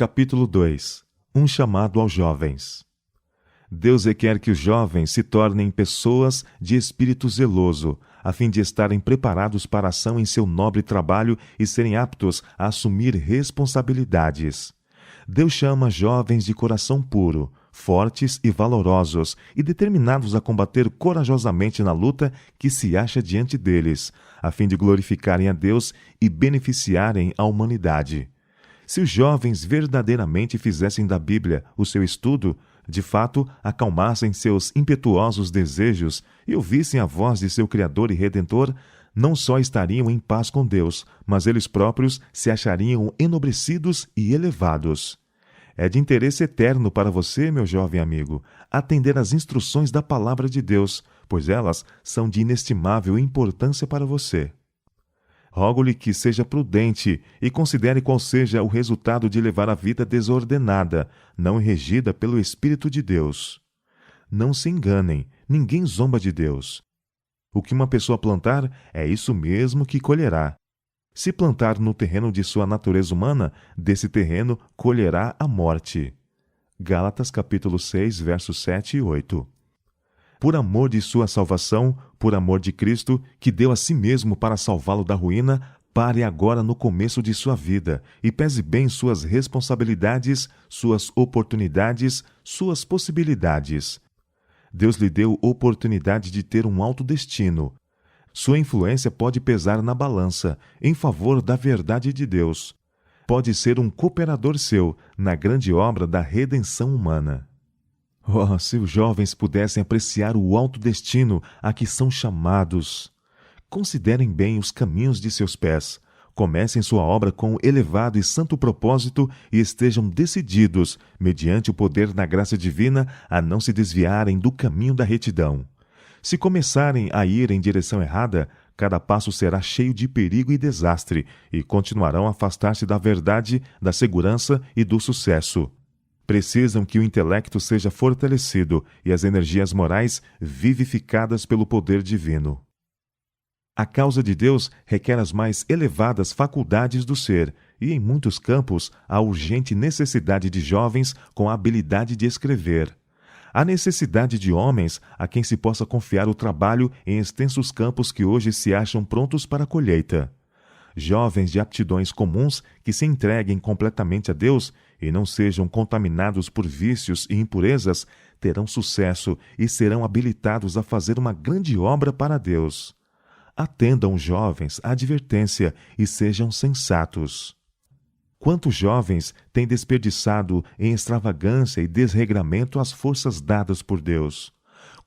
Capítulo 2. Um chamado aos jovens. Deus requer que os jovens se tornem pessoas de espírito zeloso, a fim de estarem preparados para a ação em seu nobre trabalho e serem aptos a assumir responsabilidades. Deus chama jovens de coração puro, fortes e valorosos, e determinados a combater corajosamente na luta que se acha diante deles, a fim de glorificarem a Deus e beneficiarem a humanidade. Se os jovens verdadeiramente fizessem da Bíblia o seu estudo, de fato, acalmassem seus impetuosos desejos e ouvissem a voz de seu Criador e Redentor, não só estariam em paz com Deus, mas eles próprios se achariam enobrecidos e elevados. É de interesse eterno para você, meu jovem amigo, atender às instruções da Palavra de Deus, pois elas são de inestimável importância para você. Rogo-lhe que seja prudente e considere qual seja o resultado de levar a vida desordenada, não regida pelo Espírito de Deus. Não se enganem, ninguém zomba de Deus. O que uma pessoa plantar é isso mesmo que colherá. Se plantar no terreno de sua natureza humana, desse terreno colherá a morte. Gálatas capítulo 6, versos 7 e 8. Por amor de sua salvação, por amor de Cristo, que deu a si mesmo para salvá-lo da ruína, pare agora no começo de sua vida e pese bem suas responsabilidades, suas oportunidades, suas possibilidades. Deus lhe deu oportunidade de ter um alto destino. Sua influência pode pesar na balança, em favor da verdade de Deus. Pode ser um cooperador seu na grande obra da redenção humana. Oh, se os jovens pudessem apreciar o alto destino a que são chamados! Considerem bem os caminhos de seus pés. Comecem sua obra com elevado e santo propósito e estejam decididos, mediante o poder da graça divina, a não se desviarem do caminho da retidão. Se começarem a ir em direção errada, cada passo será cheio de perigo e desastre, e continuarão a afastar-se da verdade, da segurança e do sucesso. Precisam que o intelecto seja fortalecido e as energias morais vivificadas pelo poder divino. A causa de Deus requer as mais elevadas faculdades do ser, e em muitos campos há urgente necessidade de jovens com a habilidade de escrever. Há necessidade de homens a quem se possa confiar o trabalho em extensos campos que hoje se acham prontos para a colheita. Jovens de aptidões comuns que se entreguem completamente a Deus e não sejam contaminados por vícios e impurezas, terão sucesso e serão habilitados a fazer uma grande obra para Deus. Atendam, jovens, à advertência e sejam sensatos. Quantos jovens têm desperdiçado em extravagância e desregramento as forças dadas por Deus?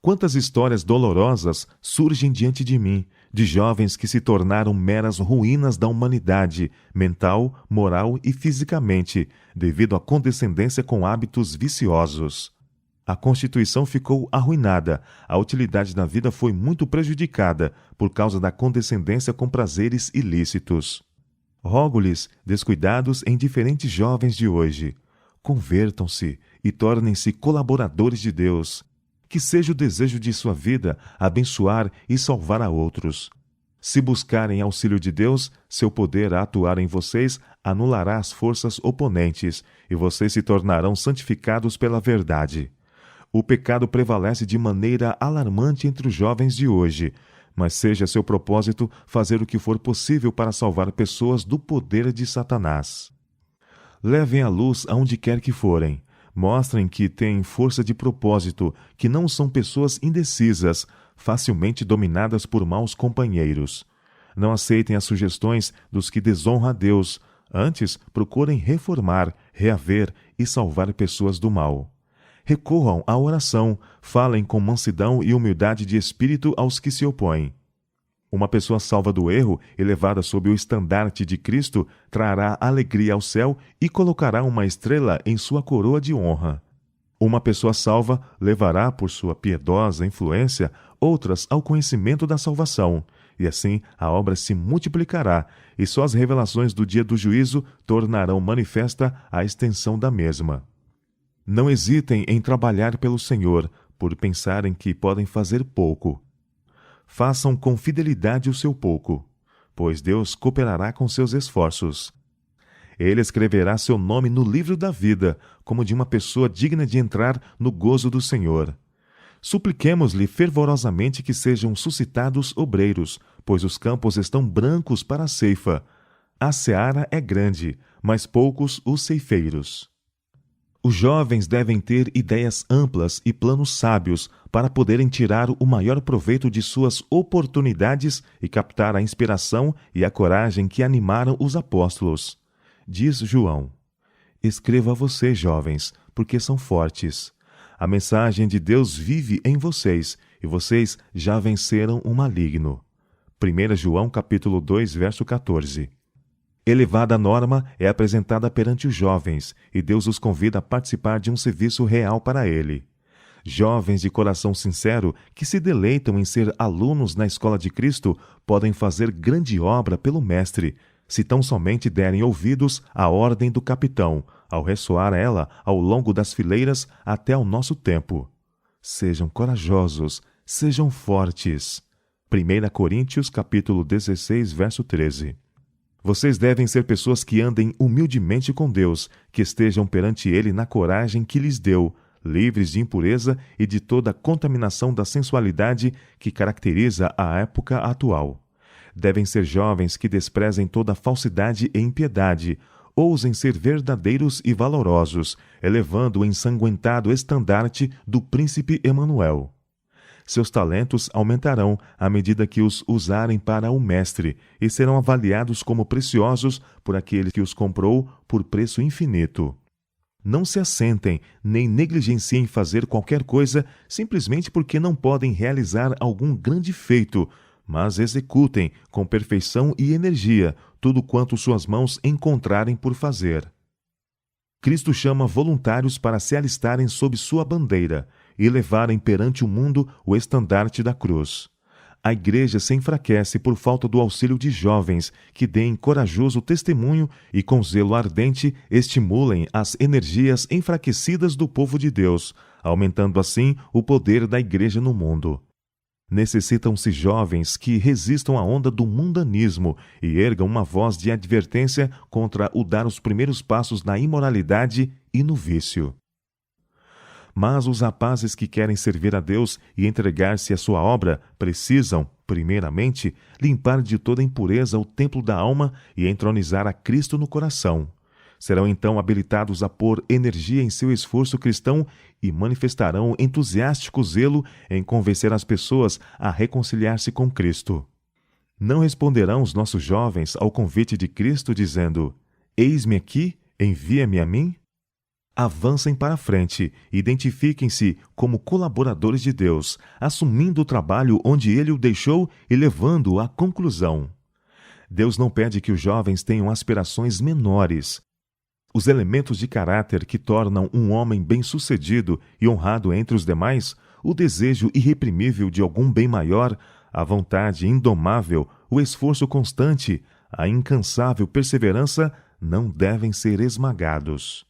Quantas histórias dolorosas surgem diante de mim, de jovens que se tornaram meras ruínas da humanidade, mental, moral e fisicamente, devido à condescendência com hábitos viciosos. A constituição ficou arruinada, a utilidade da vida foi muito prejudicada por causa da condescendência com prazeres ilícitos. Rogo-lhes, descuidados e indiferentes jovens de hoje, convertam-se e tornem-se colaboradores de Deus. Que seja o desejo de sua vida abençoar e salvar a outros. Se buscarem auxílio de Deus, seu poder a atuar em vocês anulará as forças oponentes, e vocês se tornarão santificados pela verdade. O pecado prevalece de maneira alarmante entre os jovens de hoje, mas seja seu propósito fazer o que for possível para salvar pessoas do poder de Satanás. Levem a luz aonde quer que forem. Mostrem que têm força de propósito, que não são pessoas indecisas, facilmente dominadas por maus companheiros. Não aceitem as sugestões dos que desonram a Deus. Antes, procurem reformar, reaver e salvar pessoas do mal. Recorram à oração, falem com mansidão e humildade de espírito aos que se opõem. Uma pessoa salva do erro e levada sob o estandarte de Cristo trará alegria ao céu e colocará uma estrela em sua coroa de honra. Uma pessoa salva levará, por sua piedosa influência, outras ao conhecimento da salvação, e assim a obra se multiplicará, e só as revelações do dia do juízo tornarão manifesta a extensão da mesma. Não hesitem em trabalhar pelo Senhor, por pensarem que podem fazer pouco. Façam com fidelidade o seu pouco, pois Deus cooperará com seus esforços. Ele escreverá seu nome no livro da vida, como de uma pessoa digna de entrar no gozo do Senhor. Supliquemos-lhe fervorosamente que sejam suscitados obreiros, pois os campos estão brancos para a ceifa. A seara é grande, mas poucos os ceifeiros. Os jovens devem ter ideias amplas e planos sábios para poderem tirar o maior proveito de suas oportunidades e captar a inspiração e a coragem que animaram os apóstolos. Diz João: escrevo a vocês, jovens, porque são fortes. A mensagem de Deus vive em vocês, e vocês já venceram o maligno. 1 João capítulo 2, verso 14. Elevada norma é apresentada perante os jovens, e Deus os convida a participar de um serviço real para Ele. Jovens de coração sincero, que se deleitam em ser alunos na escola de Cristo, podem fazer grande obra pelo Mestre, se tão somente derem ouvidos à ordem do capitão, ao ressoar ela ao longo das fileiras até ao nosso tempo. Sejam corajosos, sejam fortes. 1 Coríntios capítulo 16, verso 13. Vocês devem ser pessoas que andem humildemente com Deus, que estejam perante Ele na coragem que lhes deu, livres de impureza e de toda a contaminação da sensualidade que caracteriza a época atual. Devem ser jovens que desprezem toda falsidade e impiedade, ousem ser verdadeiros e valorosos, elevando o ensanguentado estandarte do príncipe Emanuel. Seus talentos aumentarão à medida que os usarem para o Mestre e serão avaliados como preciosos por aquele que os comprou por preço infinito. Não se assentem nem negligenciem fazer qualquer coisa simplesmente porque não podem realizar algum grande feito, mas executem com perfeição e energia tudo quanto suas mãos encontrarem por fazer. Cristo chama voluntários para se alistarem sob sua bandeira e levarem perante o mundo o estandarte da cruz. A Igreja se enfraquece por falta do auxílio de jovens que deem corajoso testemunho e com zelo ardente estimulem as energias enfraquecidas do povo de Deus, aumentando assim o poder da Igreja no mundo. Necessitam-se jovens que resistam à onda do mundanismo e ergam uma voz de advertência contra o dar os primeiros passos na imoralidade e no vício. Mas os rapazes que querem servir a Deus e entregar-se à sua obra precisam, primeiramente, limpar de toda impureza o templo da alma e entronizar a Cristo no coração. Serão então habilitados a pôr energia em seu esforço cristão e manifestarão entusiástico zelo em convencer as pessoas a reconciliar-se com Cristo. Não responderão os nossos jovens ao convite de Cristo dizendo: eis-me aqui, envia-me a mim? Avancem para a frente, identifiquem-se como colaboradores de Deus, assumindo o trabalho onde Ele o deixou e levando-o à conclusão. Deus não pede que os jovens tenham aspirações menores. Os elementos de caráter que tornam um homem bem-sucedido e honrado entre os demais, o desejo irreprimível de algum bem maior, a vontade indomável, o esforço constante, a incansável perseverança, não devem ser esmagados.